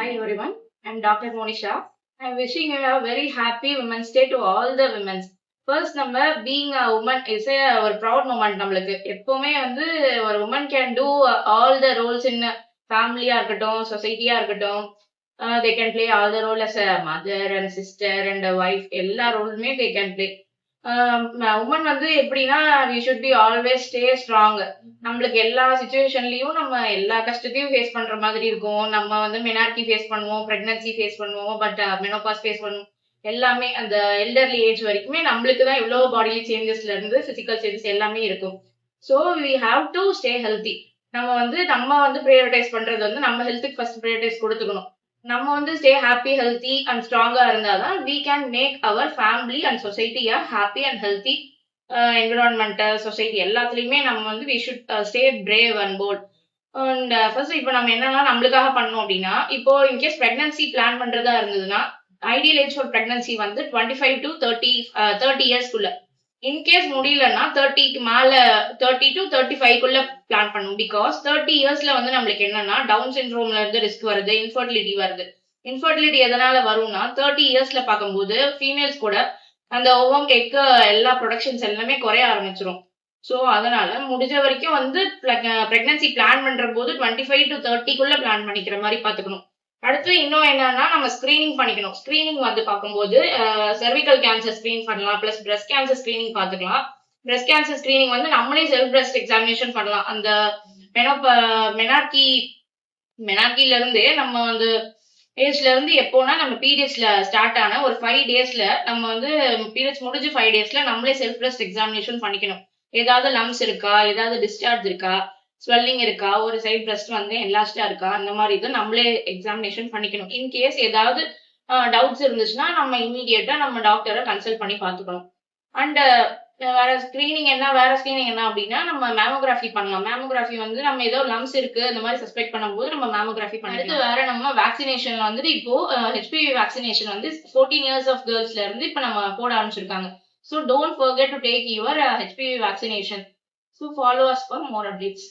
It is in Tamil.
Hi everyone, I'm Dr. Monisha. I'm wishing you a very happy Women's Day to all the women. First, நம்ம being a woman is a ஒரு proud moment நம்மளுக்கு. எப்பவுமே வந்து ஒரு woman can do all the roles in family ஆ இருக்கட்டும், society ஆ இருக்கட்டும். They can play all the role as a mother and sister and a wife. எல்லா ரோலுமே they can play. உமன் வந்து எப்படின்னா we should be always stay strong. நம்மளுக்கு எல்லா சுச்சுவேஷன்லயும் நம்ம எல்லா கஷ்டத்தையும் ஃபேஸ் பண்ற மாதிரி இருக்கும். நம்ம வந்து மெனார்கி ஃபேஸ் பண்ணுவோம், பிரெக்னன்சி ஃபேஸ் பண்ணுவோம், பட் மெனோபாஸ் ஃபேஸ் பண்ணுவோம். எல்லாமே அந்த எல்டர்லி ஏஜ் வரைக்குமே நம்மளுக்கு தான் எவ்வளவு பாடி சேஞ்சஸ்ல இருந்து பிசிக்கல் சேஞ்சஸ் எல்லாமே இருக்கும். So we have to stay healthy. நம்ம வந்து ப்ரையாரிட்டைஸ் பண்றது வந்து நம்ம ஹெல்த்துக்கு ஃபர்ஸ்ட் ப்ரையாரிட்டைஸ் கொடுத்துக்கணும். நம்ம வந்து ஸ்டே ஹாப்பி ஹெல்த்தி அண்ட் ஸ்ட்ராங்கா இருந்தாதான் we can make our family and சொசைட்டியா happy and healthy. Environmental society எல்லாத்துலயுமே நம்ம வந்து we should stay brave and bold. And first இப்போ நம்ம என்னெல்லாம் நம்மளுக்காக பண்ணோம் அப்படின்னா, இப்போ இன்கேஸ் பிரெக்னன்சி பிளான் பண்றதா இருந்ததுன்னா ஐடியல் ஏஜ் ஃபார் பிரெக்னன்சி வந்து 25 to 30 இயர்ஸ்க்குள்ள. இன்கேஸ் முடியலன்னா 30க்கு மேல 30 to 35க்குள்ள பிளான் பண்ணும். பிகாஸ் 30 இயர்ஸ்ல வந்து நம்மளுக்கு என்னன்னா டவுன் சிண்ட்ரோம்ல இருந்து ரிஸ்க் வருது, இன்ஃபர்டிலிட்டி வருது. இன்ஃபர்டிலிட்டி எதனால வரும்னா 30 இயர்ஸ்ல பார்க்கும்போது ஃபீமேல்ஸ் கூட அந்த ஓவம் எக் எல்லா ப்ரொடக்ஷன்ஸ் எல்லாமே குறைய ஆரம்பிச்சிரும். ஸோ அதனால முடிஞ்ச வரைக்கும் வந்து பிரெக்னன்சி பிளான் பண்ற போது 25 to 30க்குள்ள பிளான் பண்ணிக்கிற மாதிரி பாத்துக்கணும். அடுத்து இன்னும் என்னன்னா நம்ம ஸ்கிரீனிங் பண்ணிக்கணும். ஸ்கிரீனிங் வந்து பார்க்கும்போது செர்விக்கல் கேன்சர் ஸ்கிரீன் பண்ணலாம், பிளஸ் பிரஸ்ட் கேன்சர் ஸ்கிரீனிங் பார்த்துக்கலாம். பிரஸ்ட் கேன்சர் ஸ்கிரீனிங் வந்து நம்மளே செல்ஃப் பிரஸ்ட் எக்ஸாமினேஷன் பண்ணலாம். அந்த மெனார்கி மெனார்கில இருந்தே நம்ம வந்து ஏஜ்ல இருந்து எப்போனா நம்ம பீரியட்ஸ்ல ஸ்டார்ட் ஆன ஒரு 5 டேஸ்ல நம்ம வந்து பீரியட்ஸ் முடிஞ்சு 5 டேஸ்ல நம்மளே செல்ஃப் பிரஸ்ட் எக்ஸாமினேஷன் பண்ணிக்கணும். ஏதாவது லம்ஸ் இருக்கா, ஏதாவது டிஸ்சார்ஜ் இருக்கா, ஸ்வெல்லிங் இருக்கா, ஒரு சைட் பிரஸ்ட் வந்து என்லாஸ்டா இருக்கா, அந்த மாதிரி இது நம்மளே எக்ஸாமினேஷன் பண்ணிக்கணும். இன்கேஸ் ஏதாவது டவுட்ஸ் இருந்துச்சுன்னா நம்ம இமீடியட்டா நம்ம டாக்டரை கன்சல்ட் பண்ணி பார்த்துக்கணும். அண்ட் வேற ஸ்கிரீனிங் என்ன அப்படின்னா நம்ம மேமோகிராஃபி பண்ணலாம். மேமோகிராஃபி வந்து நம்ம ஏதோ லம்ஸ் இருக்கு அந்த மாதிரி சஸ்பெக்ட் பண்ணும்போது நம்ம மேமோகிராஃபி பண்ணலாம். அடுத்து வேற நம்ம வேக்சினேஷன் வந்துட்டு இப்போ ஹெச்பிவி வேக்சினேஷன் வந்து 14 இயர்ஸ் ஆஃப் கேர்ள்ஸ்ல இருந்து இப்போ நம்ம போட ஆரம்பிச்சிருக்காங்க. So don't forget to take your HPV vaccination. So follow us for more updates.